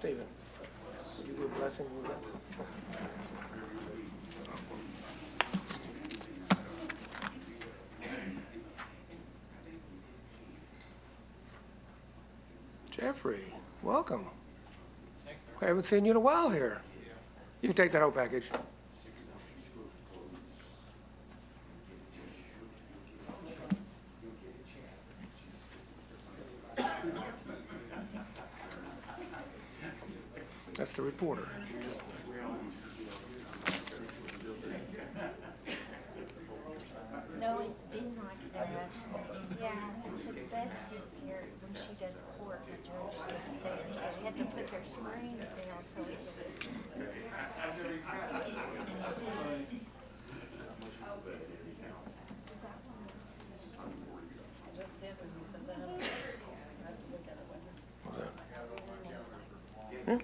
Stephen, would you give a blessing with that? Jeffrey, welcome. Thanks, sir. I haven't seen you in a while here. You can take that whole package. That's the reporter. No, it's been like that. Yeah, because Beth sits here when she does court, the judge sits there, so we have to put their screens down so we can. Just did when you said that. I have to look at it later. What's that? Hmm?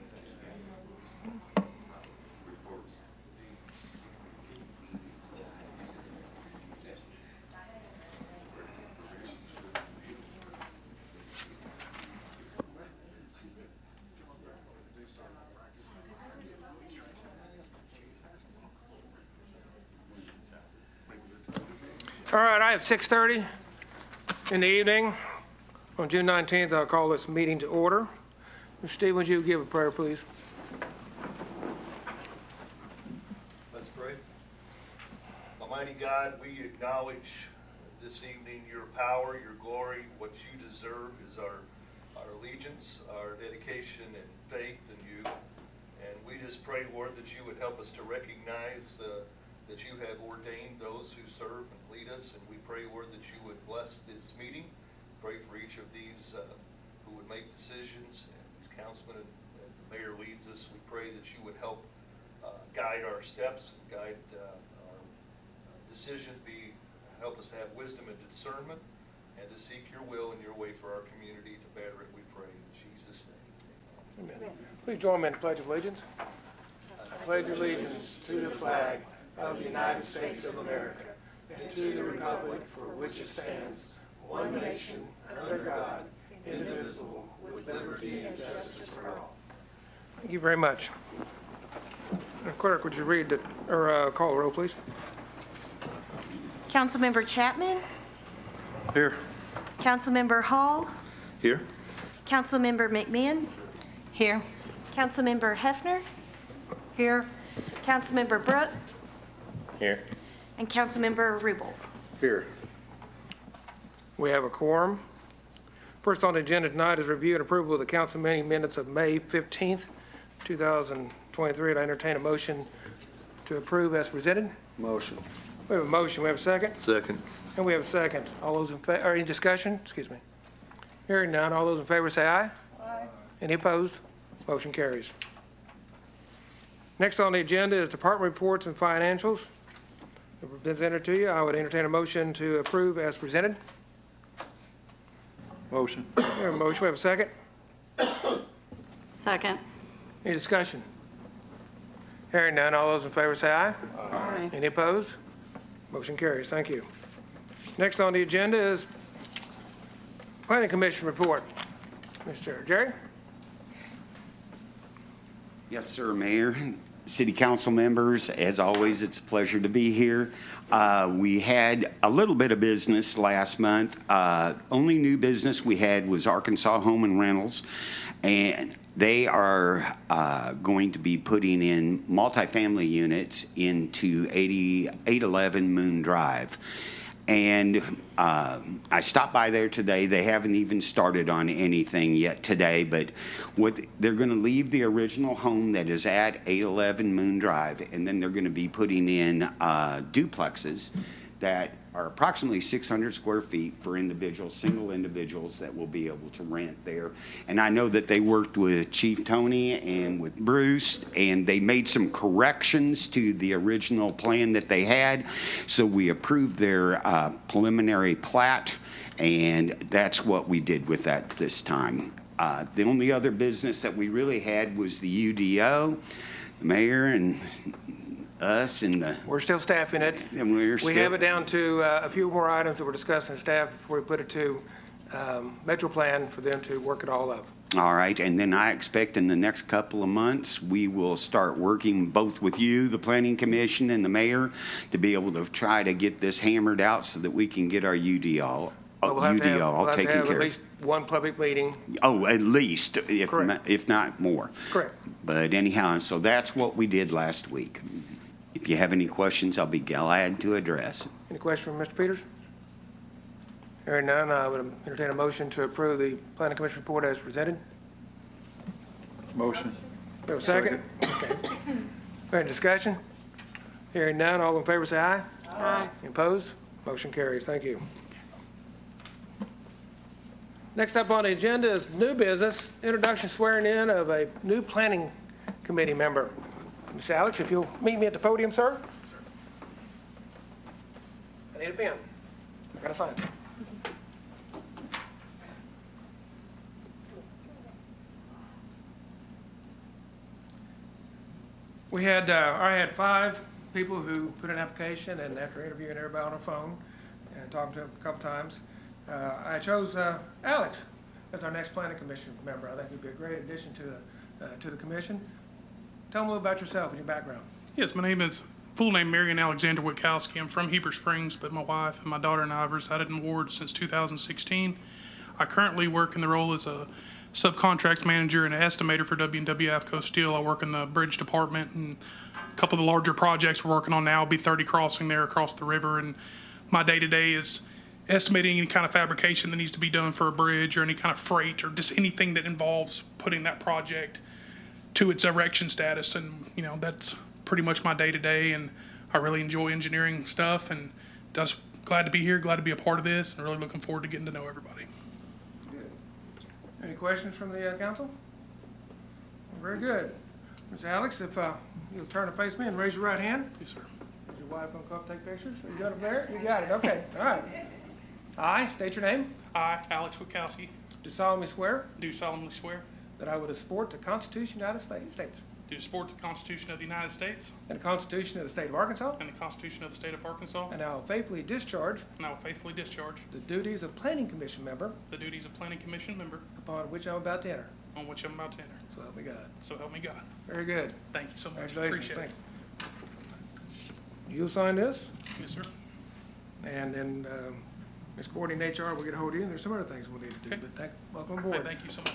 All right, I have 6:30 in the evening on June 19th. I'll call this meeting to order. Mr. Steve, would you give a prayer, please? Let's pray. Almighty God, we acknowledge this evening your power, your glory. What you deserve is our allegiance, our dedication and faith in you. And we just pray, Lord, that you would help us to recognize that you have ordained those who serve and lead us. And we pray, Lord, that you would bless this meeting. Pray for each of these who would make decisions, and these councilmen, as the mayor leads us. We pray that you would help guide our steps, guide our decisions, help us to have wisdom and discernment, and to seek your will and your way for our community. To better it, we pray in Jesus' name. Amen. Please join me in the Pledge of Allegiance. I pledge allegiance to the flag of the United States of America and to the republic for which it stands, one nation, under God, indivisible, with liberty and justice for all. Thank you very much. Clerk, would you read call the roll, please? Councilmember Chapman? Here. Councilmember Hall? Here. Councilmember McMahon? Here. Councilmember Hefner? Here. Councilmember Brooke? Here. And Councilmember Rubel. Here. We have a quorum. First on the agenda tonight is review and approval of the council meeting minutes of May 15th, 2023. I entertain a motion to approve as presented. Motion. We have a motion. We have a second. Second. And we have a second. All those in favor, or any discussion? Excuse me. Hearing none. All those in favor say aye. Aye. Any opposed? Motion carries. Next on the agenda is department reports and financials. Presented to you. I would entertain a motion to approve as presented. Motion. We have a motion. We have a second. Second. Any discussion? Hearing none. All those in favor say aye. Aye. Any opposed? Motion carries. Thank you. Next on the agenda is Planning Commission report. Mr. Jerry? Yes, sir, Mayor. City Council members, as always, it's a pleasure to be here. We had a little bit of business last month. Only new business we had was Arkansas Home and Rentals, and they are going to be putting in multifamily units into 811 Moon Drive. And I stopped by there today. They haven't even started on anything yet today, but they're going to leave the original home that is at 811 Moon Drive, and then they're going to be putting in duplexes that are approximately 600 square feet for individuals, single individuals that will be able to rent there. And I know that they worked with Chief Tony and with Bruce, and they made some corrections to the original plan that they had. So we approved their preliminary plat, and that's what we did with that this time. The only other business that we really had was the UDO, the mayor and us and the... We're still staffing it. And we have it down to a few more items that we're discussing staff before we put it to Metro Plan for them to work it all up. All right, and then I expect in the next couple of months, we will start working both with you, the Planning Commission, and the mayor to be able to try to get this hammered out so that we can get our UDO, But we'll have to have, all taken at care least one public meeting. of. Oh, at least, Correct. if not more. Correct. But anyhow, so that's what we did last week. If you have any questions, I'll be glad to address. Any question from Mr. Peters? Hearing none, I would entertain a motion to approve the Planning Commission report as presented. Motion. We have a second? Okay. Any discussion? Hearing none, all in favor say aye. Aye. Opposed? Motion carries. Thank you. Next up on the agenda is new business, introduction swearing in of a new planning committee member. Ms. Alex, if you'll meet me at the podium, sir. I need a pen. I gotta sign it. I had 5 people who put in an application, and after interviewing everybody on the phone and talking to them a couple times, I chose Alex as our next planning commission member. I think he'd be a great addition to the commission. Tell me a little about yourself and your background. Yes, my name is, full name Marion Alexander Witkowski. I'm from Heber Springs, but my wife and my daughter and I have resided in Ward since 2016. I currently work in the role as a subcontracts manager and an estimator for W&W AFCO Steel. I work in the bridge department, and a couple of the larger projects we're working on now will be 30 crossing there across the river. And my day-to-day is estimating any kind of fabrication that needs to be done for a bridge or any kind of freight or just anything that involves putting that project to its erection status. And, you know, that's pretty much my day-to-day, and I really enjoy engineering stuff, and just glad to be here, glad to be a part of this, and really looking forward to getting to know everybody. Any questions from the council? Very good. Ms. Alex, if you'll turn and face me and raise your right hand. Yes, sir. Is your wife going to come up and take pictures? Are you got it there? You got it. Okay. All right. I state your name. I, Alex Witkowski, Do solemnly swear do solemnly swear that I will support the Constitution of the United States to support the Constitution of the United States and the Constitution of the State of Arkansas, and the Constitution of the State of Arkansas, and I will faithfully discharge and I will faithfully discharge the duties of Planning Commission member the duties of Planning Commission member upon which I'm about to enter. on which I'm about to enter. So help me God. So help me God. Very good. Thank you so much. Congratulations. Appreciate Thank it. you. You'll sign this, Yes, sir. and then Ms. Courtney in HR will get a hold of you, and there's some other things we'll need to do. Okay. But welcome Hey, aboard. thank you so much.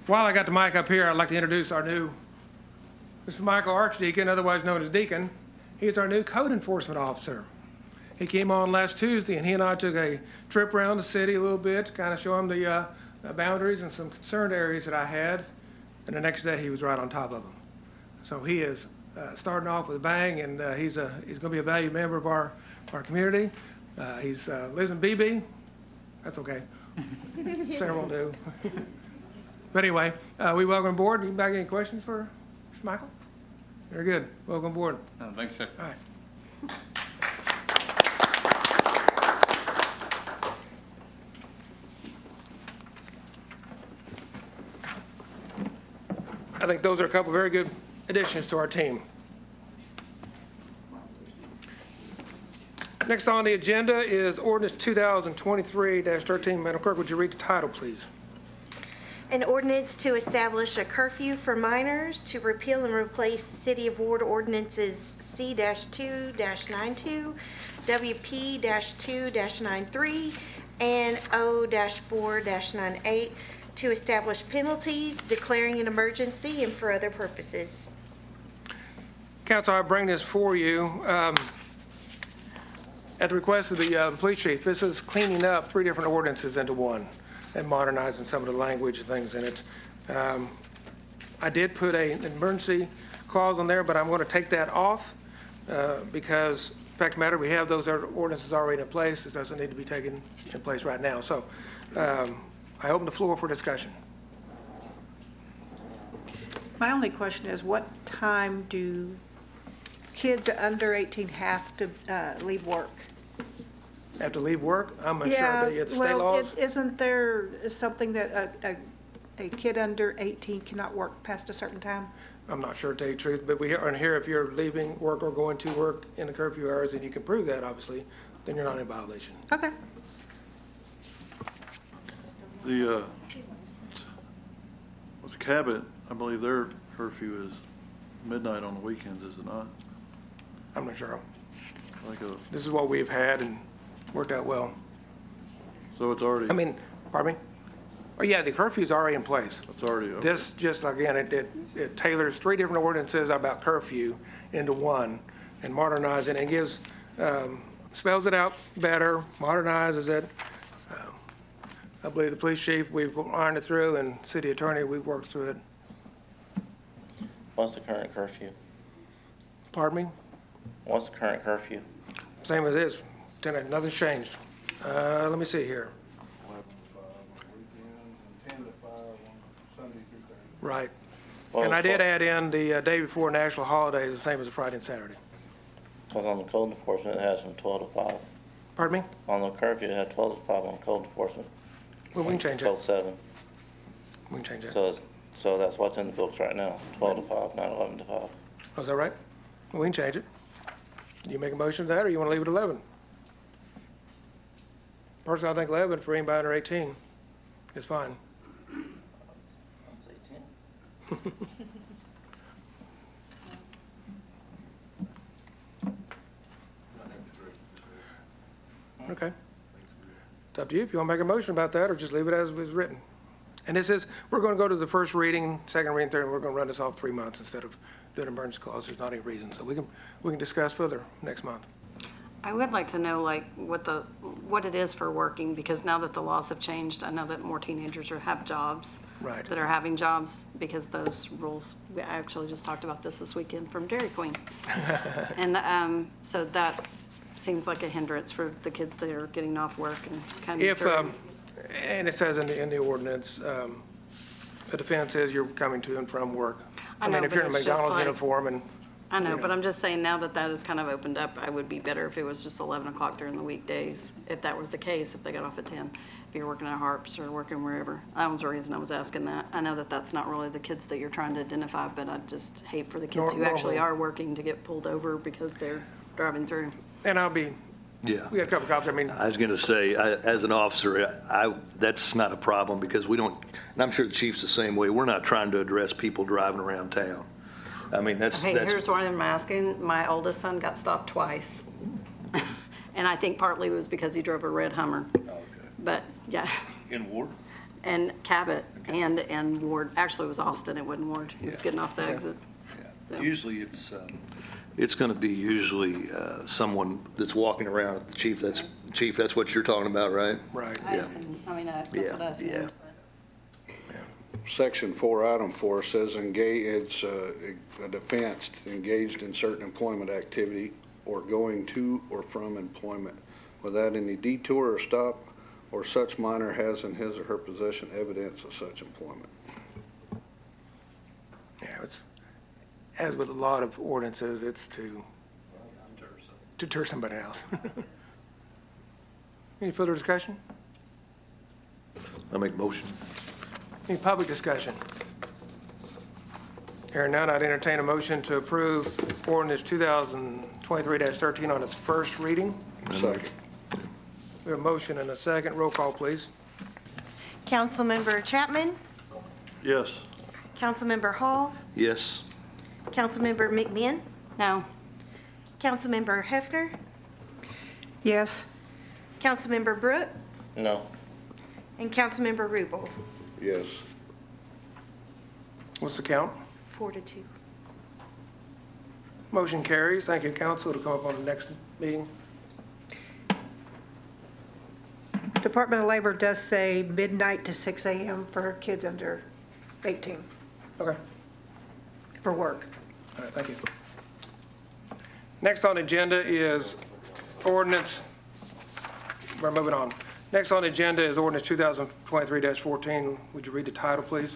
While I got the mic up here, I'd like to introduce our new, this is Michael Archdeacon, otherwise known as Deacon. He's our new code enforcement officer. He came on last Tuesday, and he and I took a trip around the city a little bit to kind of show him the boundaries and some concerned areas that I had. And the next day, he was right on top of them. So he is starting off with a bang, and he's going to be a valued member of our community. He lives in BB. That's okay. Several do. But anyway, we welcome aboard. You got any questions for Mr. Michael? Very good. Welcome aboard. Thank you, sir. All right. I think those are a couple very good additions to our team. Next on the agenda is ordinance 2023-13. Madam Clerk, would you read the title, please? An ordinance to establish a curfew for minors, to repeal and replace City of Ward ordinances C-2-92, WP-2-93, and O-4-98, to establish penalties, declaring an emergency, and for other purposes. Council, I bring this for you at the request of the police chief. This is cleaning up 3 different ordinances into one and modernizing some of the language and things in it. I did put an emergency clause on there, but I'm going to take that off because, fact of the matter, we have those ordinances already in place. It doesn't need to be taken in place right now. So I open the floor for discussion. My only question is, what time do kids under 18 have to leave work? Have to leave work? I'm not sure. Yeah, The state well, laws? isn't there something that a kid under 18 cannot work past a certain time? I'm not sure to tell you the truth, but we are here if you're leaving work or going to work in the curfew hours and you can prove that, obviously, then you're not in violation. Okay. The, with Cabot, I believe their curfew is midnight on the weekends, is it not? I'm not sure. Like This is what we've had and worked out well. so it's already, I mean, pardon me? Oh, yeah, the curfew's already in place. it's already, okay. This, just again, it tailors 3 different ordinances about curfew into one and modernizes it and gives, spells it out better, modernizes it. I believe the police chief, we've ironed it through, and city attorney, we've worked through it. What's the current curfew? Pardon me? What's the current curfew? Same as this, nothing's changed. Let me see here. 10 to 5 on Sunday through Thursday. Right. Well, And I did add in the day before national holidays, the same as Friday and Saturday. Because on the code enforcement, it has from 12 to 5. Pardon me? On the curfew, it had 12 to 5 on code enforcement. Well, we can change it. Code 7. We can change it. So that's what's in the books right now, 12 to 5, not 11 to 5. Oh, is that right? Well, we can change it. Do you make a motion to that, or you want to leave it 11? Personally, I think 11 for anybody under 18 is fine. I'd say 10. Okay. It's up to you if you want to make a motion about that, or just leave it as was written. And this is, we're going to go to the first reading, second reading, third, and we're going to run this off 3 months instead of doing emergency clause. There's not any reason. So we can discuss further next month. I would like to know, like, what it is for working, because now that the laws have changed, I know that more teenagers have jobs. Right. That are having jobs, because those rules, I actually just talked about this weekend from Dairy Queen. And so that seems like a hindrance for the kids that are getting off work and coming If, through. and it says in the ordinance, the defense is you're coming to and from work. I know, mean, if but you're in a it's just McDonald's like- uniform and, I know, you but know. I'm just saying now that that is kind of opened up, I would be better if it was just 11 o'clock during the weekdays, if that was the case, if they got off at 10, if you're working at Harps or working wherever. That was the reason I was asking that. I know that that's not really the kids that you're trying to identify, but I just hate for the kids who actually Normally. are working to get pulled over because they're driving through. and I'll be, Yeah. we got a couple cops, I mean, I was going to say, as an officer, that's not a problem because we don't, and I'm sure the chief's the same way, we're not trying to address people driving around town. I mean, that's. Hey, here's what I'm asking. My oldest son got stopped twice. And I think partly it was because he drove a red Hummer. Okay. But, yeah. In Ward? And Cabot and Ward, actually it was Austin, it wasn't Ward. He was Yeah. getting off the exit. Yeah. So. Usually it's going to be usually someone that's walking around. Chief, that's what you're talking about, right? right. I assume, that's what I assumed. Yeah. Section 4, item 4 says it's a defense engaged in certain employment activity or going to or from employment without any detour or stop, or such minor has in his or her possession evidence of such employment. Yeah, it's, as with a lot of ordinances, it's to deter somebody else. Any further discussion? I make a motion. Any public discussion? Hearing none, I'd entertain a motion to approve ordinance 2023-13 on its first reading. Second. We have a motion and a second. Roll call, please. Councilmember Chapman? yes. Councilmember Hall? Yes. Councilmember McMahon? No, Councilmember Hefner? Yes. Councilmember Brooke? No. And Councilmember Rubel? Yes. What's the count? 4-2. Motion carries. Thank you, council. To come up on the next meeting. Department of Labor does say midnight to 6 a.m. for kids under 18 Okay. for work. All right, thank you. Next on the agenda is ordinance, we're moving on. Next on the agenda is ordinance 2023-14. Would you read the title, please?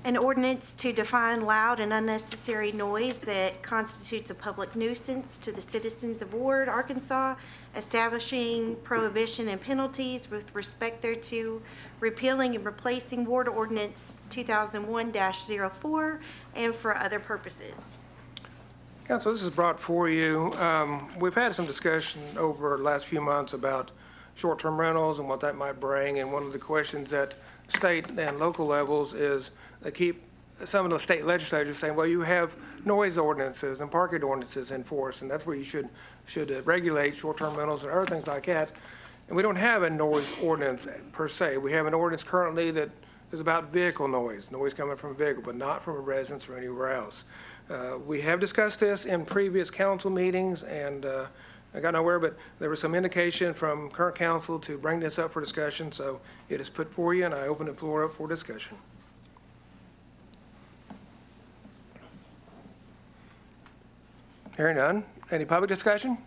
An ordinance to define loud and unnecessary noise that constitutes a public nuisance to the citizens of Ward, Arkansas, establishing prohibition and penalties with respect thereto, repealing and replacing Ward Ordinance 2001-04, and for other purposes. Council, this is brought for you. We've had some discussion over the last few months about short-term rentals and what that might bring. And one of the questions at state and local levels is they keep some of the state legislators saying, well, you have noise ordinances and parking ordinances in force, and that's where you should regulate short-term rentals and other things like that. And we don't have a noise ordinance per se. We have an ordinance currently that is about vehicle noise coming from a vehicle, but not from a residence or anywhere else. We have discussed this in previous council meetings, and I got nowhere, but there was some indication from current council to bring this up for discussion, so it is put for you, and I open the floor up for discussion. Hearing none. Any public discussion?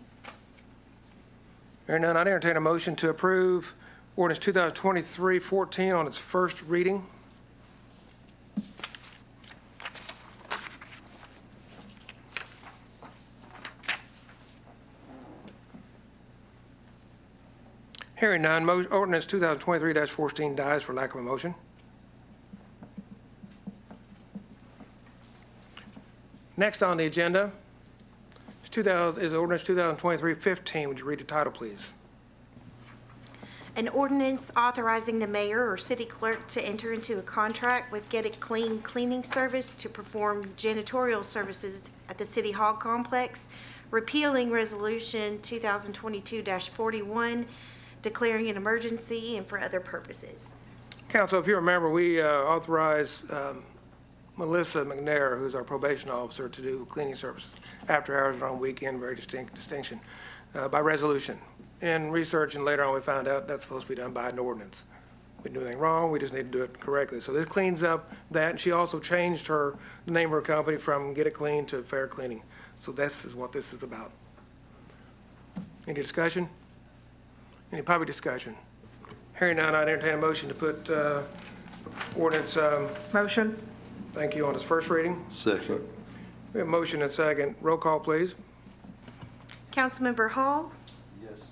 Hearing none, I'd entertain a motion to approve ordinance 2023-14 on its first reading. Hearing none, ordinance 2023-14 dies for lack of a motion. Next on the agenda is ordinance 2023-15. Would you read the title, please? An ordinance authorizing the mayor or city clerk to enter into a contract with Get It Clean cleaning service to perform janitorial services at the City Hall complex, repealing Resolution 2022-41, declaring an emergency and for other purposes. Council, if you remember, we authorized Melissa McNair, who's our probation officer, to do cleaning services after hours and on weekend, very distinction, by resolution. In research and later on we found out that's supposed to be done by an ordinance. We didn't do anything wrong, we just need to do it correctly. So this cleans up that, and she also changed the name of her company from Get It Clean to Fair Cleaning. So this is what this is about. Any discussion? Any public discussion? Hearing none, I'd entertain a motion to put ordinance, Motion? thank you, on its first reading. Second. We have a motion and a second. Roll call, please. Councilmember Hall? Yes.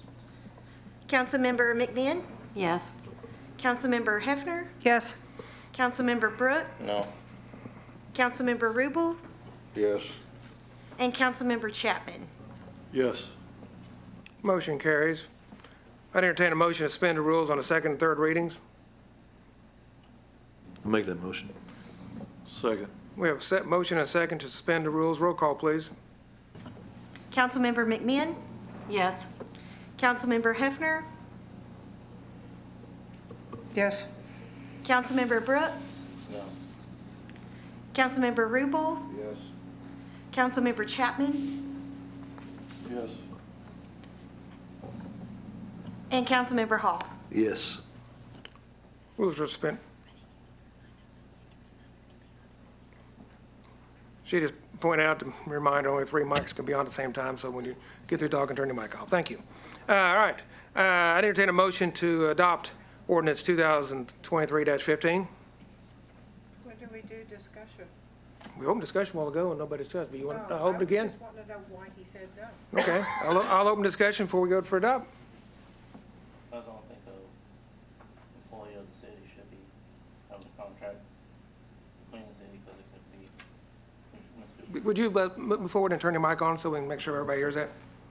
Councilmember McMahon? Yes. Councilmember Hefner? Yes. Councilmember Brooke? No. Councilmember Rubel? Yes. And Councilmember Chapman? Yes. Motion carries. I'd entertain a motion to suspend the rules on the second and third readings. I'll make that motion. Second. We have a motion and a second to suspend the rules. Roll call, please. Councilmember McMahon? Yes. Councilmember Hefner? Yes. Councilmember Brooke? No. Councilmember Rubel? Yes. Councilmember Chapman? Yes. And Councilmember Hall? Yes. Rules are suspended. She just pointed out to remind only 3 mics can be on at the same time, so when you get through talking, turn your mic off. Thank you. All right. I'd entertain a motion to adopt ordinance 2023-15. When do we do discussion? We opened discussion a while ago and nobody says, but you want to open it again? I just want to know why he said no. Okay. I'll open discussion before we go for adopt. I don't think an employee of the city should be having a contract clean the city because it could be. Would you move forward and turn your mic on so we can make sure everybody hears that?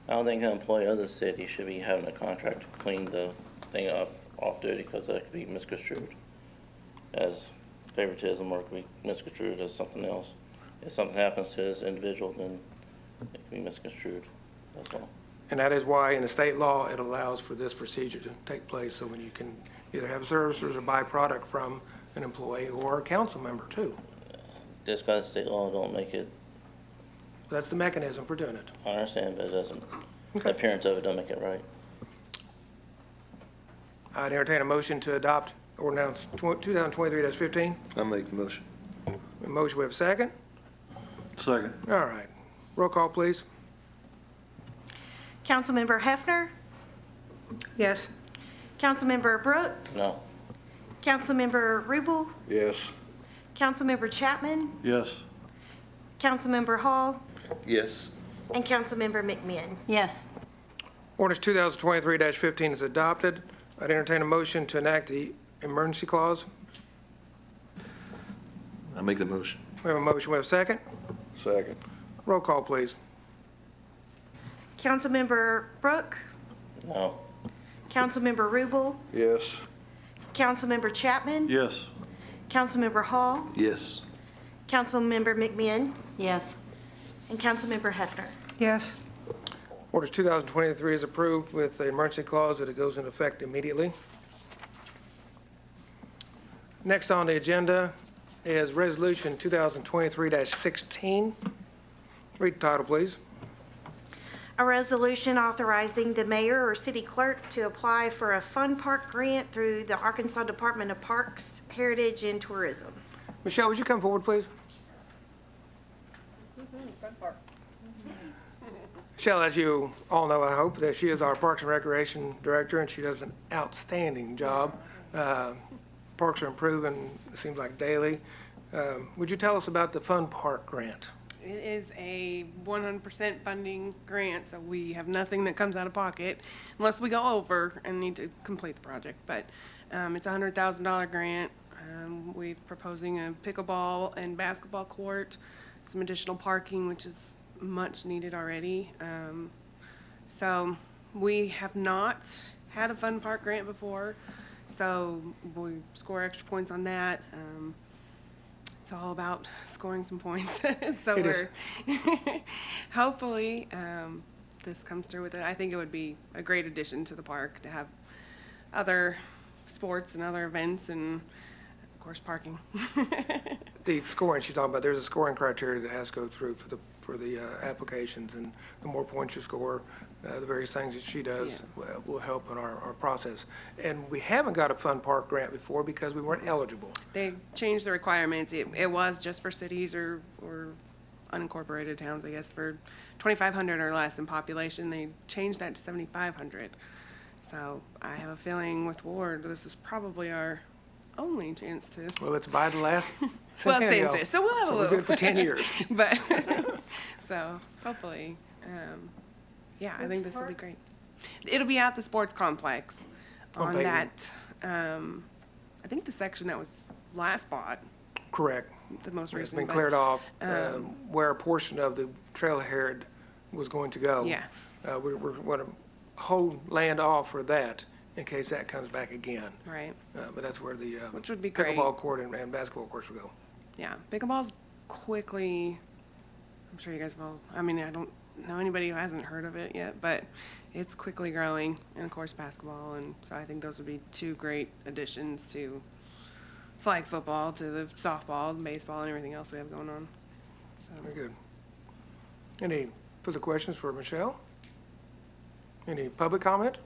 I don't think an employee of the city should be having a contract to clean the thing up off duty because that could be misconstrued as favoritism or could be misconstrued as something else. If something happens to this individual, then it can be misconstrued. That's all. And that is why in the state law, it allows for this procedure to take place, so when you can either have services or buy product from an employee or a council member too. Just because state law don't make it, That's the mechanism for doing it. I understand, but it doesn't, the Okay. appearance of it don't make it right. I'd entertain a motion to adopt ordinance 2023-15. I'll make the motion. A motion, we have a second? Second. All right. Roll call, please. Councilmember Hefner? Yes. Councilmember Brooke? No. Councilmember Rubel? Yes. Councilmember Chapman? Yes. Councilmember Hall? Yes. And Councilmember McMahon? Yes. Ordinance 2023-15 is adopted. I'd entertain a motion to enact the emergency clause. I'll make the motion. We have a motion, we have a second? Second. Roll call, please. Councilmember Brooke? No. Councilmember Rubel, Yes. Councilmember Chapman, Yes. Councilmember Hall, Yes. Councilmember McMinn, Yes. and Councilmember Hefner. Yes. Orders 2023 is approved with an emergency clause that it goes into effect immediately. Next on the agenda is Resolution 2023-16. Read the title, please. A resolution authorizing the mayor or city clerk to apply for a fun park grant through the Arkansas Department of Parks, Heritage, and Tourism. Michelle, would you come forward, please? Michelle, as you all know, I hope, that she is our Parks and Recreation Director, and she does an outstanding job. Parks are improving, it seems like daily. Would you tell us about the Fun Park Grant? It is a 100% funding grant, so we have nothing that comes out of pocket unless we go over and need to complete the project. But it's a $100,000 grant. We're proposing a pickleball and basketball court, some additional parking, which is much needed already. So we have not had a Fun Park grant before, so we score extra points on that. It's all about scoring some points. So It is. we're hopefully this comes through with it. I think it would be a great addition to the park to have other sports and other events and of course parking. The scoring she's talking about, there's a scoring criteria that has to go through for the applications, and the more points you score, the various things that she does will help in our process. And we haven't got a Fun Park grant before because we weren't eligible. They changed the requirements. It was just for cities or unincorporated towns, I guess, for 2,500 or less in population. They changed that to 7,500. So I have a feeling with Ward, this is probably our only chance to. Well, it's by the last Well, centennial. census. So we'll have a We're little. good for 10 years. But so hopefully, yeah, I think this will be great. It'll be at the sports complex On on pavement. that. I think the section that was last bought, Correct. the most It's recent. been but, cleared off um, where a portion of the trailhead was going to go. Yes. We're going to hold land off for that in case that comes back again. Right. But that's where the Which would be great. pickleball court and basketball courts will go. Yeah, pickleball's quickly. I'm sure you guys will. I mean, I don't know anybody who hasn't heard of it yet, but it's quickly growing, and of course basketball, and so I think those would be two great additions to flag football, to the softball, and baseball, and everything else we have going on. So Very good. Any further questions for Michelle? Any public comment?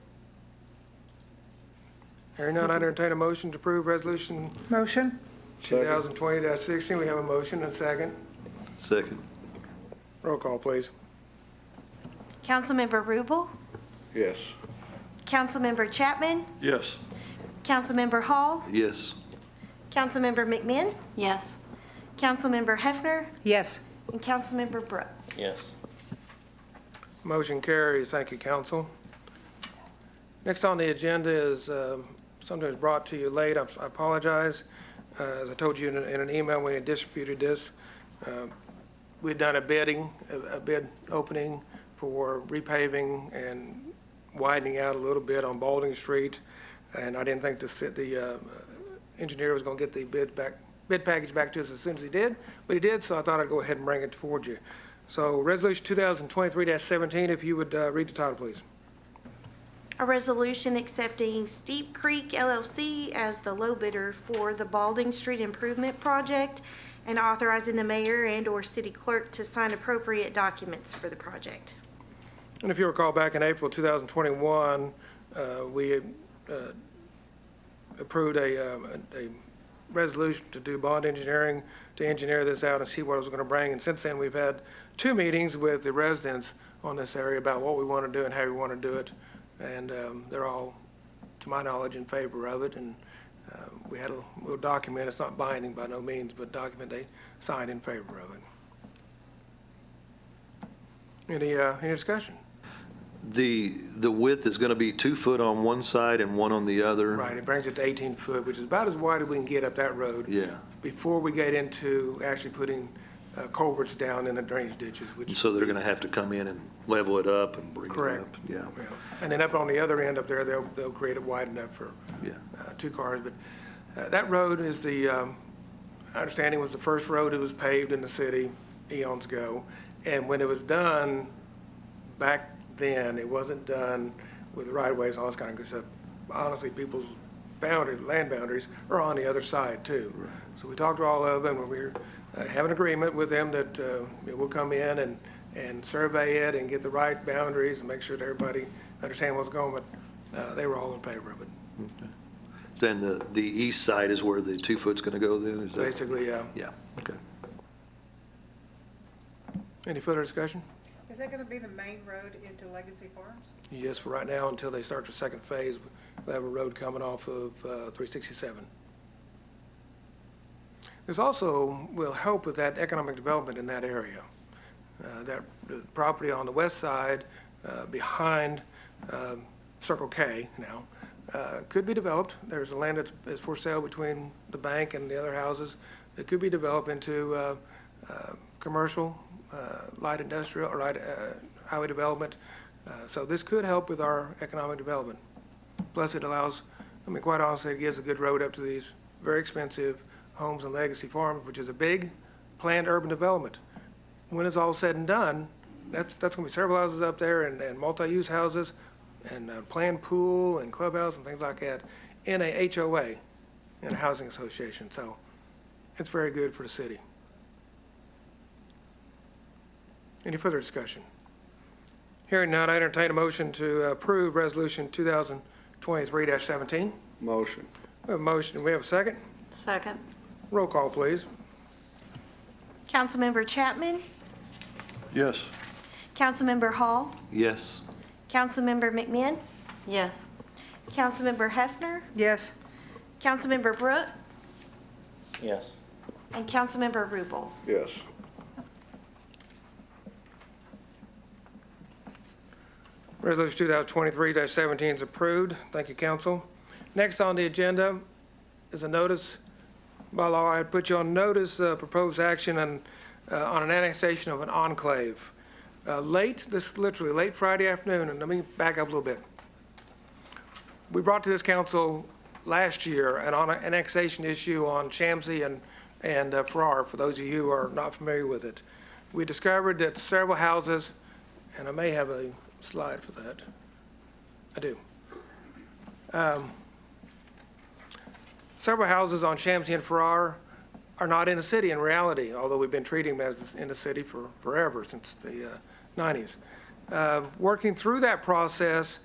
Hearing none, I entertain a motion to approve resolution Motion? 2020-16. We have a motion and a second. Second. Roll call, please. Councilmember Rubel, Yes. Councilmember Chapman, Yes. Councilmember Hall, Yes. Councilmember McMinn, Yes. Councilmember Hefner, Yes. and Councilmember Brooke. Yes. Motion carries. Thank you, council. Next on the agenda is something that's brought to you late. I apologize. As I told you in an email when we had distributed this, we'd done a bid opening for repaving and widening out a little bit on Balding Street, and I didn't think the engineer was going to get the bid package back to us as soon as he did, but he did, so I thought I'd go ahead and bring it toward you. So Resolution 2023-17, if you would read the title, please. A resolution accepting Steep Creek LLC as the low bidder for the Balding Street Improvement Project and authorizing the mayor and/or city clerk to sign appropriate documents for the project. And if you recall, back in April 2021, we approved a resolution to do bond engineering, to engineer this out and see what it was going to bring. And since then, we've had 2 meetings with the residents on this area about what we want to do and how we want to do it. And they're all, to my knowledge, in favor of it. And we had a little document, it's not binding by no means, but document they signed in favor of it. Any discussion? The width is going to be 2 foot on one side and 1 on the other. Right, it brings it to 18 foot, which is about as wide as we can get up that road. Yeah. Before we get into actually putting culverts down in the drainage ditches, which. So they're gonna have to come in and level it up and bring it Correct. up? Yeah, Yeah. And then up on the other end up there, they'll create it wide enough for yeah. 2 cars. But that road is understanding was the first road that was paved in the city eons ago. And when it was done back then, it wasn't done with the right-of-ways and all this kind of good stuff. Honestly, people's land boundaries are on the other side too. Right. So we talked to all of them, and we're have an agreement with them that we'll come in and survey it and get the right boundaries and make sure that everybody understands what's going on, but they were all in favor of it. Okay. Then the east side is where the 2-foot's gonna go then, is that? Basically, yeah. Yeah, okay. Any further discussion? Is that going to be the main road into Legacy Farms? Yes, for right now, until they start the second phase, we'll have a road coming off of 367. This also will help with that economic development in that area. That the property on the west side behind Circle K now could be developed. There's a land that's for sale between the bank and the other houses. It could be developed into commercial, light industrial, or light highway development. So this could help with our economic development. Plus it allows, I mean, quite honestly, it gives a good road up to these very expensive homes and Legacy Farms, which is a big planned urban development. When it's all said and done, that's going to be several houses up there and multi-use houses and a planned pool and clubhouse and things like that in a HOA, in a housing association. So it's very good for the city. Any further discussion? Hearing none, I entertain a motion to approve Resolution 2023-17. Motion. We have a motion. We have a second. Second. Roll call, please. Councilmember Chapman? Yes. Councilmember Hall? Yes. Councilmember McMahon? Yes. Councilmember Hefner? Yes. Councilmember Brooke? Yes. And Councilmember Rubel. Yes. Resolution 2023-17 is approved. Thank you, council. Next on the agenda is a notice. By law, I put you on notice proposed action on an annexation of an enclave. Literally late Friday afternoon, and let me back up a little bit. We brought to this council last year an annexation issue on Shamsey and Farrar, for those of you who are not familiar with it. We discovered that several houses, and I may have a slide for that. I do. Several houses on Shamsey and Farrar are not in the city in reality, although we've been treating them as in the city for forever, since the 90s. Working through that process,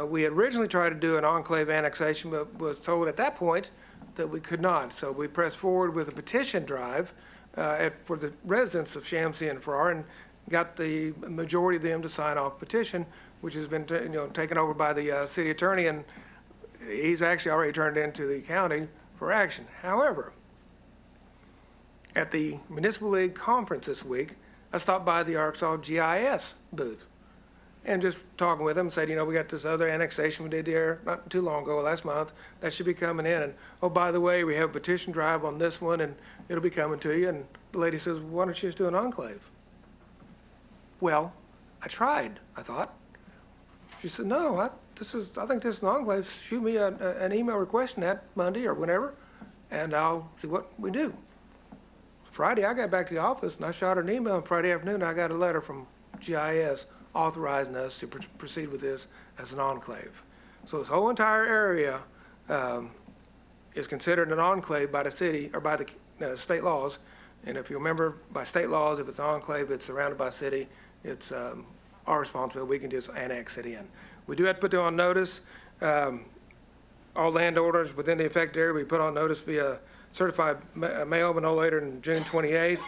we had originally tried to do an enclave annexation, but was told at that point that we could not. So we pressed forward with a petition drive for the residents of Shamsey and Farrar, and got the majority of them to sign off petition, which has been taken over by the city attorney, and he's actually already turned into the county for action. However, at the Municipal League conference this week, I stopped by the Arkansas GIS booth and just talking with them, said, we got this other annexation we did there not too long ago, last month, that should be coming in. And, oh, by the way, we have a petition drive on this one, and it'll be coming to you. And the lady says, why don't you just do an enclave? Well, I tried, I thought. She said, no, I think this is an enclave. Shoot me an email requesting that Monday or whenever, and I'll see what we do. Friday, I got back to the office, and I shot her an email, and Friday afternoon, I got a letter from GIS authorizing us to proceed with this as an enclave. So this whole entire area is considered an enclave by the city, or by the state laws. And if you remember, by state laws, if it's an enclave, it's surrounded by city, it's our responsibility. We can just annex it in. We do have to put them on notice. All landowners within the affected area, we put on notice via certified mail, but no later than June 28th.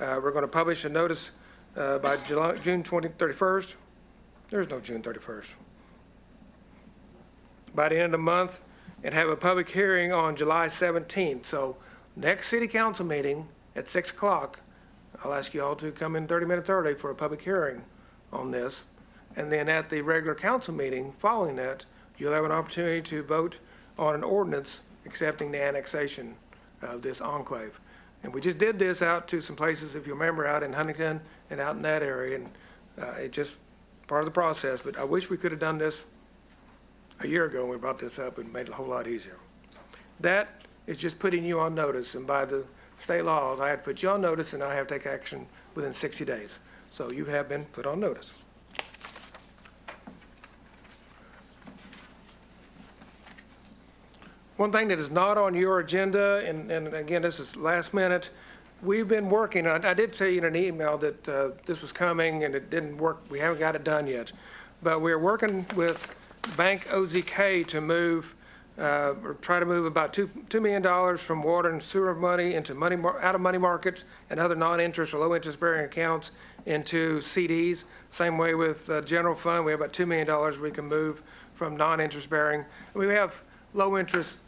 We're going to publish a notice by June 31st. There's no June 31st. By the end of the month, and have a public hearing on July 17th. So next city council meeting at 6 o'clock, I'll ask you all to come in 30 minutes early for a public hearing on this. And then at the regular council meeting following that, you'll have an opportunity to vote on an ordinance accepting the annexation of this enclave. And we just did this out to some places, if you remember, out in Huntington and out in that area, and it just part of the process. But I wish we could have done this a year ago when we brought this up and made it a whole lot easier. That is just putting you on notice, and by the state laws, I have to put you on notice, and I have to take action within 60 days. So you have been put on notice. One thing that is not on your agenda, and again, this is last minute, we've been working, I did say in an email that this was coming and it didn't work, we haven't got it done yet, but we're working with Bank OZK to move, or try to move about $2 million from water and sewer money into out of money markets and other non-interest or low-interest bearing accounts into CDs. Same way with general fund, we have about $2 million we can move from non-interest bearing. We have low-interest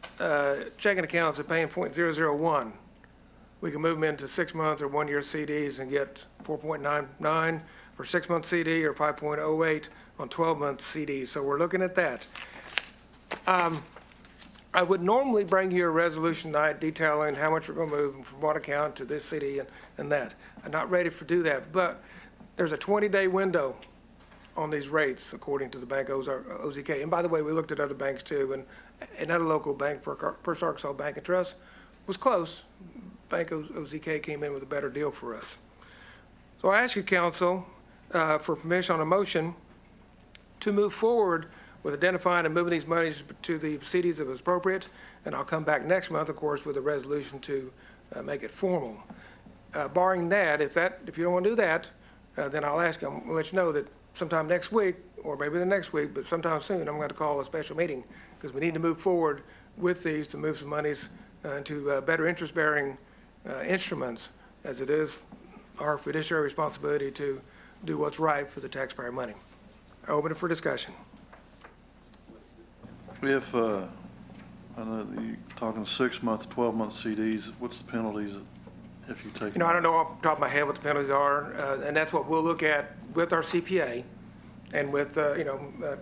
checking accounts that pay in 0.001. We can move them into 6-month or 1-year CDs and get 4.99 for 6-month CD or 5.08 on 12-month CDs. So we're looking at that. I would normally bring you a resolution tonight detailing how much we're going to move from what account to this CD and that. I'm not ready to do that, but there's a 20-day window on these rates according to the Bank OZK. And by the way, we looked at other banks too, and another local bank, First Arkansas Bank and Trust, was close. Bank OZK came in with a better deal for us. So I ask you, council, for permission on a motion to move forward with identifying and moving these monies to the CDs as appropriate, and I'll come back next month, of course, with a resolution to make it formal. Barring that, if you don't want to do that, then I'll let you know that sometime next week, or maybe the next week, but sometime soon, I'm going to call a special meeting because we need to move forward with these to move some monies into better interest-bearing instruments, as it is our fiduciary responsibility to do what's right for the taxpayer money. I open it for discussion. If, I know that you're talking 6-month, 12-month CDs, what's the penalties if you take? I don't know off the top of my head what the penalties are, and that's what we'll look at with our CPA and with,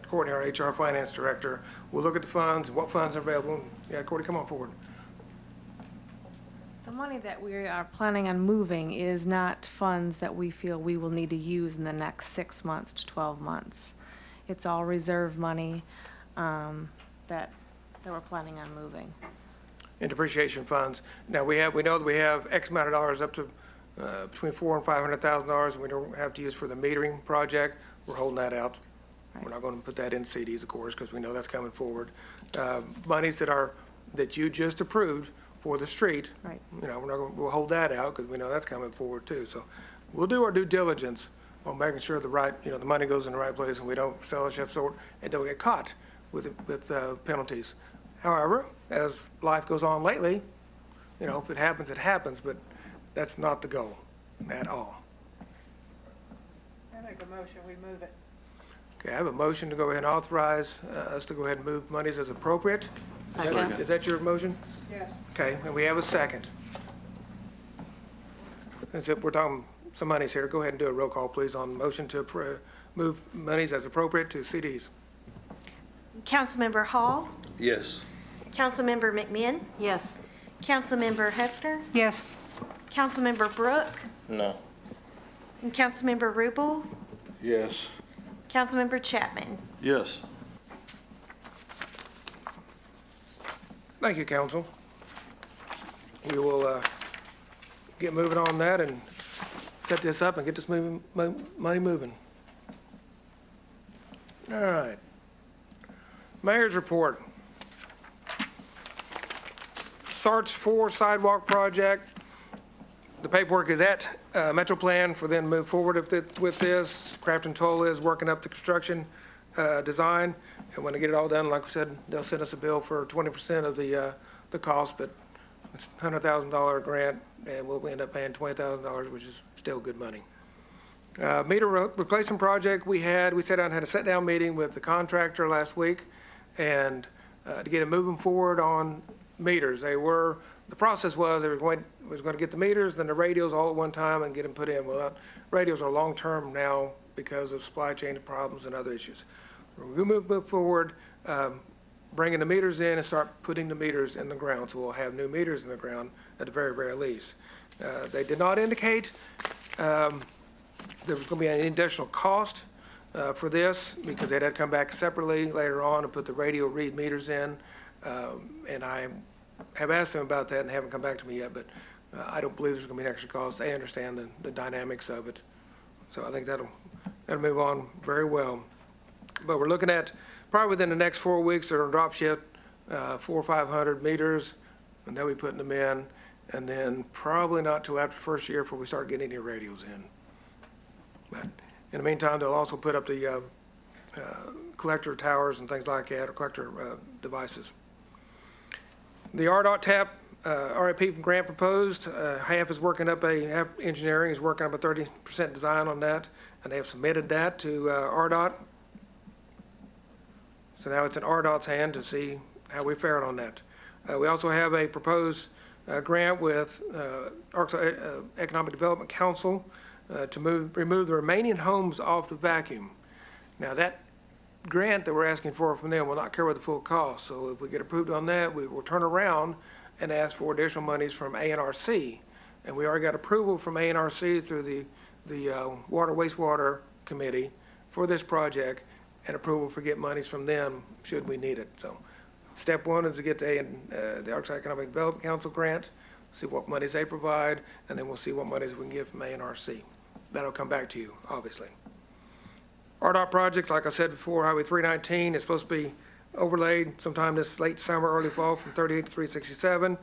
Courtney, our HR finance director. We'll look at the funds, what funds are available. Yeah, Courtney, come on forward. The money that we are planning on moving is not funds that we feel we will need to use in the next 6 months to 12 months. It's all reserve money that we're planning on moving. And depreciation funds. Now we know that we have X amount of dollars up to between $400,000 and $500,000, and we don't have to use for the metering project. We're holding that out. Right. We're not going to put that in CDs, of course, because we know that's coming forward. Monies that you just approved for the street. Right. We'll hold that out because we know that's coming forward too. So we'll do our due diligence on making sure the money goes in the right place and we don't sell a chef sort and don't get caught with penalties. However, as life goes on lately, if it happens, it happens, but that's not the goal at all. I make a motion, we move it. Okay, I have a motion to go ahead and authorize us to go ahead and move monies as appropriate. Second. Is that your motion? Yes. Okay, and we have a second. Since we're talking some monies here, go ahead and do a roll call, please, on the motion to move monies as appropriate to CDs. Councilmember Hall, Yes. Councilmember McMinn, Yes. Councilmember Hefner, Yes. Councilmember Brooke, No. and Councilmember Rubel, Yes. Councilmember Chapman. Yes. Thank you, council. We will get moving on that and set this up and get this money moving. All right. Mayor's report. SART's 4 sidewalk project. The paperwork is at Metro Plan for them to move forward with this. Crafton Toll is working up the construction design, and when they get it all done, like we said, they'll send us a bill for 20% of the cost, but it's a $100,000 grant, and we'll end up paying $20,000, which is still good money. Meter replacement project, we sat down and had a sit-down meeting with the contractor last week, and to get it moving forward on meters. The process was they going to get the meters, then the radios all at one time and get them put in. Well, radios are long-term now because of supply chain problems and other issues. We move forward. bringing the meters in and start putting the meters in the ground. So we'll have new meters in the ground at the very, very least. They did not indicate there was going to be any additional cost for this, because they'd have to come back separately later on and put the radio read meters in. And I have asked them about that and they haven't come back to me yet, but I don't believe there's going to be an extra cost. They understand the dynamics of it. So I think that'll move on very well. But we're looking at probably within the next 4 weeks, they're going to drop ship 400 or 500 meters, and they'll be putting them in. And then probably not till after the first year before we start getting any radios in. But in the meantime, they'll also put up the collector towers and things like that, or collector devices. The RDOT TAP RIP grant proposed, half is working up half engineering is working up a 30% design on that, and they have submitted that to RDOT. So now it's in RDOT's hand to see how we fared on that. We also have a proposed grant with Arkansas Economic Development Council to remove the remaining homes off the vacuum. Now that grant that we're asking for from them will not cover the full cost. So if we get approved on that, we will turn around and ask for additional monies from ANRC. And we already got approval from ANRC through the Water Wastewater Committee for this project, and approval for get monies from them should we need it. So step one is to get the Arkansas Economic Development Council grant, see what monies they provide, and then we'll see what monies we can get from ANRC. That'll come back to you, obviously. RDOT project, like I said before, Highway 319 is supposed to be overlaid sometime this late summer, early fall from 38 to 367.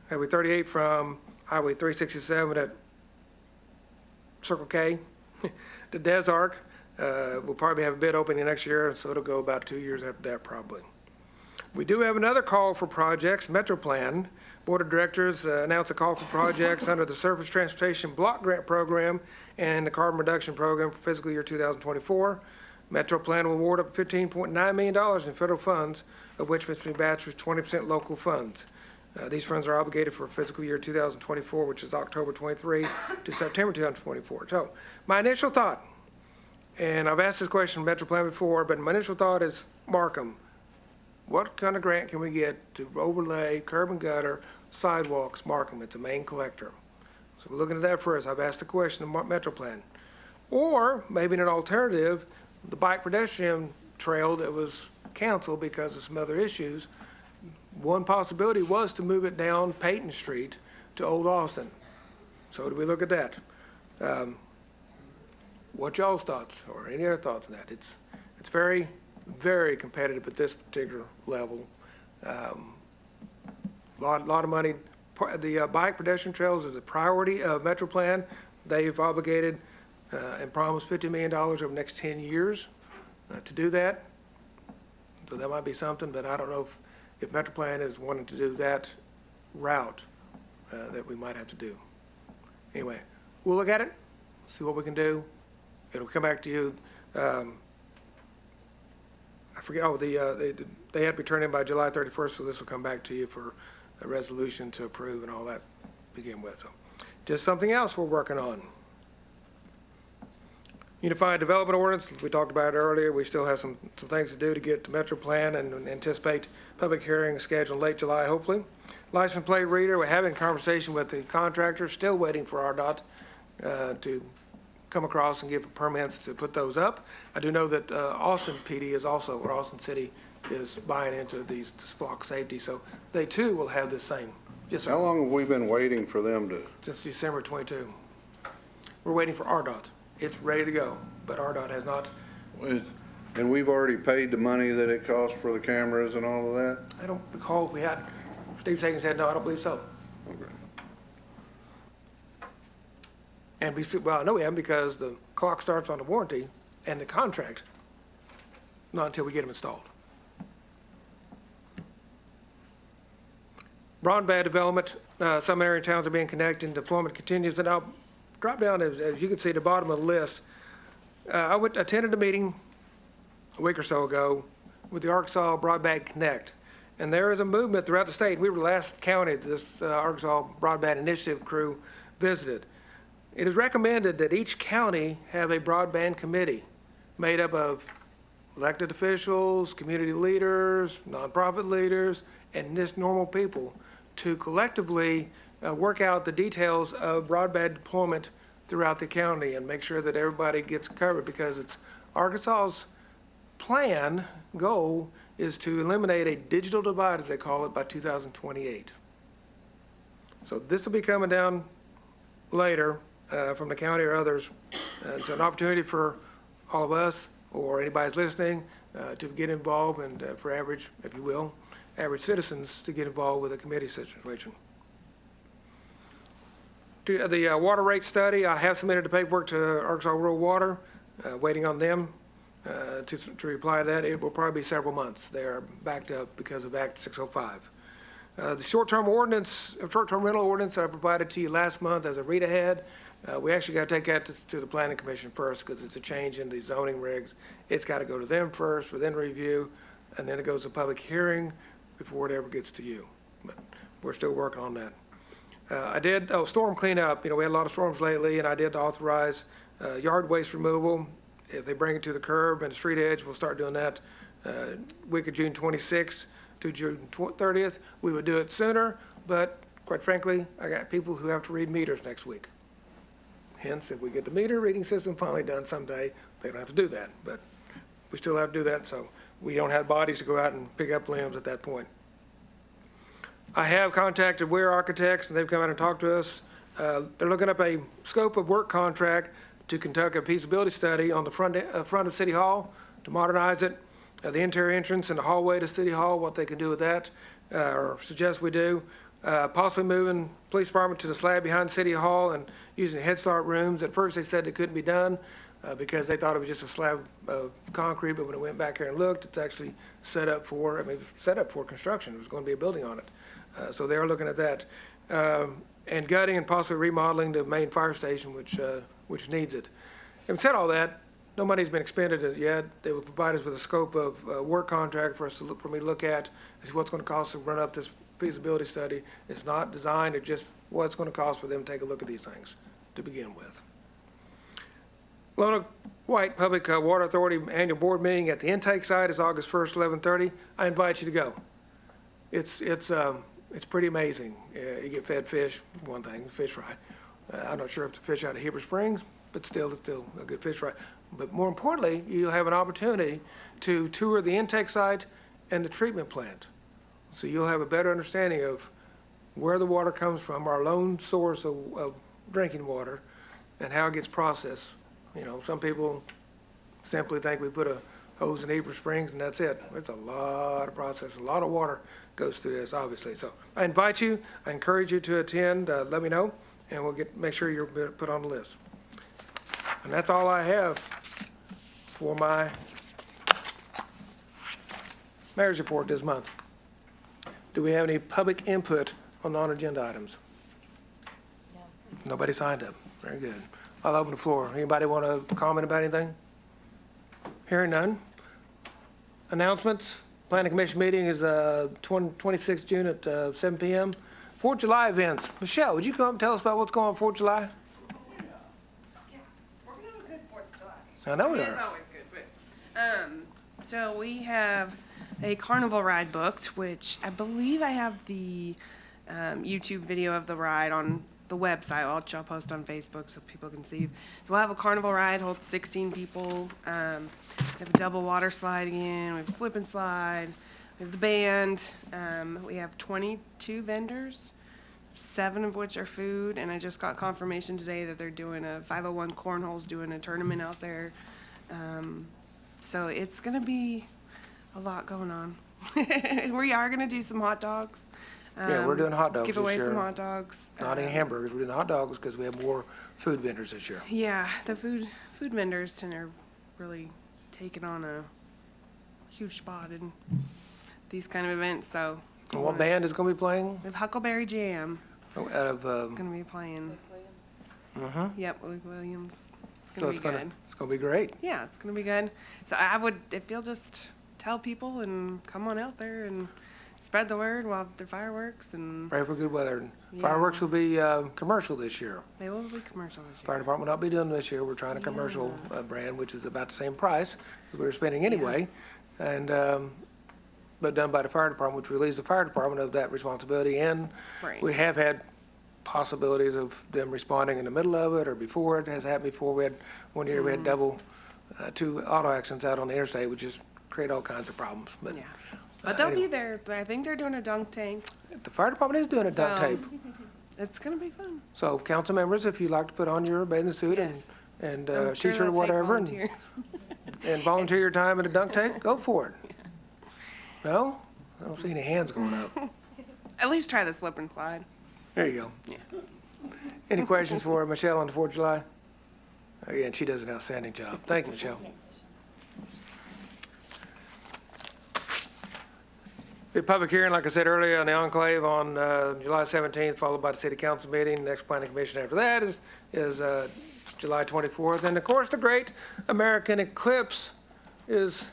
Highway 38 from Highway 367 at Circle K to Des Arc. We'll probably have a bid opening next year, so it'll go about 2 years after that probably. We do have another call for projects, Metro Plan. Board of Directors announced a call for projects under the Surface Transportation Block Grant Program and the Carbon Reduction Program for fiscal year 2024. Metro Plan will award up to $15.9 million in federal funds, of which must be matched with 20% local funds. These funds are obligated for fiscal year 2024, which is October 23 to September 2024. So my initial thought, and I've asked this question of Metro Plan before, but my initial thought is Markham. What kind of grant can we get to overlay curb and gutter sidewalks? Markham, it's a main collector. So we're looking at that first. I've asked the question of Metro Plan. Or maybe an alternative, the bike pedestrian trail that was canceled because of some other issues. One possibility was to move it down Peyton Street to Old Austin. So do we look at that? What y'all's thoughts, or any other thoughts on that? It's very, very competitive at this particular level. Lot of money. The bike pedestrian trails is a priority of Metro Plan. They've obligated and promised $50 million over the next 10 years to do that. So that might be something, but I don't know if Metro Plan is wanting to do that route that we might have to do. Anyway, we'll look at it, see what we can do. It'll come back to you. I forget, they had to be turned in by July 31st, so this will come back to you for a resolution to approve and all that to begin with. So just something else we're working on. Unified Development Ordinance, we talked about it earlier. We still have some things to do to get to Metro Plan and anticipate public hearing scheduled late July, hopefully. License plate reader, we're having a conversation with the contractor, still waiting for RDOT to come across and give permits to put those up. I do know that Austin PD is also, or Austin City is buying into these block safety, so they too will have the same. Yes, sir. How long have we been waiting for them to? Since December 22. We're waiting for RDOT. It's ready to go, but RDOT has not. And we've already paid the money that it cost for the cameras and all of that? I don't recall if we had. Steve Sagan said, no, I don't believe so. Okay. And well, I know we haven't because the clock starts on the warranty and the contract, not until we get them installed. Broadband development, some area towns are being connected and deployment continues. And I'll drop down, as you can see, the bottom of the list. I attended a meeting a week or so ago with the Arkansas Broadband Connect. And there is a movement throughout the state. We were the last county this Arkansas Broadband Initiative crew visited. It is recommended that each county have a broadband committee made up of elected officials, community leaders, nonprofit leaders, and just normal people to collectively work out the details of broadband deployment throughout the county and make sure that everybody gets covered, because it's Arkansas's plan, goal, is to eliminate a digital divide, as they call it, by 2028. So this will be coming down later from the county or others. It's an opportunity for all of us, or anybody who's listening, to get involved, and for average, if you will, average citizens to get involved with a committee situation. To the water rate study, I have submitted the paperwork to Arkansas Rural Water, waiting on them to reply to that. It will probably be several months. They are backed up because of Act 605. The short-term rental ordinance that I provided to you last month as a read ahead, we actually got to take that to the Planning Commission first, because it's a change in the zoning regs. It's got to go to them first for them to review, and then it goes to public hearing before it ever gets to you. But we're still working on that. Storm cleanup. We had a lot of storms lately, and I did authorize yard waste removal. If they bring it to the curb and the street edge, we'll start doing that week of June 26th to June 30th. We would do it sooner, but quite frankly, I got people who have to read meters next week. Hence, if we get the meter reading system finally done someday, they don't have to do that. But we still have to do that, so we don't have bodies to go out and pick up limbs at that point. I have contacted Weir Architects, and they've come out and talked to us. They're looking up a scope of work contract to conduct a feasibility study on the front of City Hall to modernize it, the interior entrance and the hallway to City Hall, what they can do with that, or suggest we do. Possibly moving police department to the slab behind City Hall and using Head Start rooms. At first they said it couldn't be done because they thought it was just a slab of concrete, but when it went back here and looked, it's actually set up for construction. There was going to be a building on it. So they are looking at that. And gutting and possibly remodeling the main fire station, which needs it. Having said all that, no money's been expended as yet. They will provide us with a scope of work contract for me to look at, see what's going to cost to run up this feasibility study. It's not designed, it's just what it's going to cost for them to take a look at these things to begin with. Lona White Public Water Authority annual board meeting at the intake site is August 1st, 11:30. I invite you to go. It's pretty amazing. You get fed fish, one thing, fish fry. I'm not sure if it's a fish out of Heber Springs, but still, it's still a good fish fry. But more importantly, you'll have an opportunity to tour the intake site and the treatment plant. So you'll have a better understanding of where the water comes from, our lone source of drinking water, and how it gets processed. Some people simply think we put a hose in Heber Springs and that's it. It's a lot of process, a lot of water goes through this, obviously. So I invite you, I encourage you to attend. Let me know, and we'll make sure you're put on the list. And that's all I have for my mayor's report this month. Do we have any public input on non-agenda items? No. Nobody signed up. Very good. I'll open the floor. Anybody want to comment about anything? Hearing none. Announcements. Planning Commission meeting is 26th June at 7 p.m. 4th of July events. Michelle, would you come up and tell us about what's going on 4th of July? We're gonna have a good 4th of July. I know we It's are. always good, but, so we have a carnival ride booked, which I believe I have the YouTube video of the ride on the website. I'll post on Facebook so people can see. So we'll have a carnival ride, holds 16 people. We have a double water slide again. We have a slip and slide. We have the band. We have 22 vendors, 7 of which are food. And I just got confirmation today that they're doing a 501 Cornhole's doing a tournament out there. So it's going to be a lot going on. We are going to do some hot dogs. Yeah, we're doing hot dogs Give this away year. some hot dogs. Not any hamburgers. We're doing hot dogs because we have more food vendors this year. Yeah, the food vendors are really taking on a huge spot in these kind of events. So. And what band is going to be playing? We have Huckleberry Jam. Oh, out of. Going to be playing. Yep, Luke Williams. It's going to be good. It's going to be great. Yeah, it's going to be good. So if you'll just tell people and come on out there and spread the word while the fireworks, and Pray for good weather. Yeah. Fireworks will be commercial this year. they will be commercial this year. Fire department will not be doing this year. We're trying a commercial brand, which is about the same price as we were spending anyway. And, but done by the fire department, which relieves the fire department of that responsibility. And Right. we have had possibilities of them responding in the middle of it or before. It has happened before. We had, one year we had two auto accidents out on the interstate, which just create all kinds of problems. But Yeah. But they'll anyway. be there. I think they're doing a dunk tank. The fire department is doing a duct So, tape. It's gonna be fun. So council members, if you'd like to put on your bathing suit and I'm sure t-shirt or they'll take whatever and volunteers. volunteer your time at a dunk tank, go for it. No? I don't see any hands going up. At least try the slip and slide. There you go. Yeah. Any questions for Michelle on the 4th of July? Again, she does an outstanding job. Thank you, Michelle. The public hearing, like I said earlier, on the enclave on July 17th, followed by the city council meeting. Next planning commission after that is July 24th. And of course, the great American eclipse is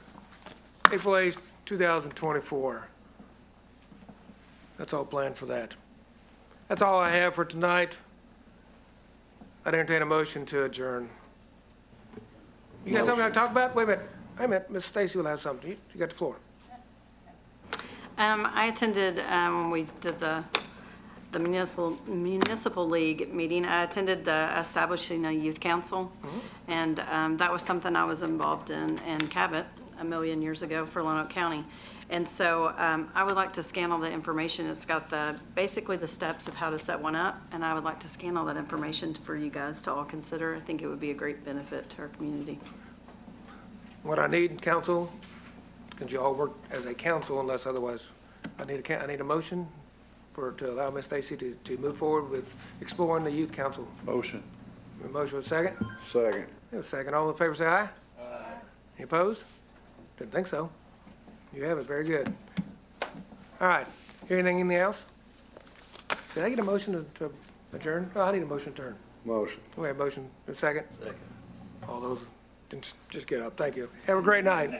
April 8th, 2024. That's all planned for that. That's all I have for tonight. I'd entertain a motion to adjourn. You got something to talk about? Wait a minute. Ms. Stacy will have something. You got the floor. I attended, when we did the municipal league meeting, I attended the establishing a youth council. And that was something I was involved in Cabot a million years ago for Lonoke County. And so I would like to scan all the information. It's got basically the steps of how to set one up. And I would like to scan all that information for you guys to all consider. I think it would be a great benefit to our community. What I need, council, because you all work as a council unless otherwise, I need a motion to allow Ms. Stacy to move forward with exploring the youth council. Motion. A motion with a second? Second. A second. All in favor, say aye. Aye. Any opposed? Didn't think so. You have it. Very good. All right. Anything else? Did I get a motion to adjourn? Oh, I need a motion to adjourn. Motion. We have a motion. A second? Second. All those, just get up. Thank you. Have a great night.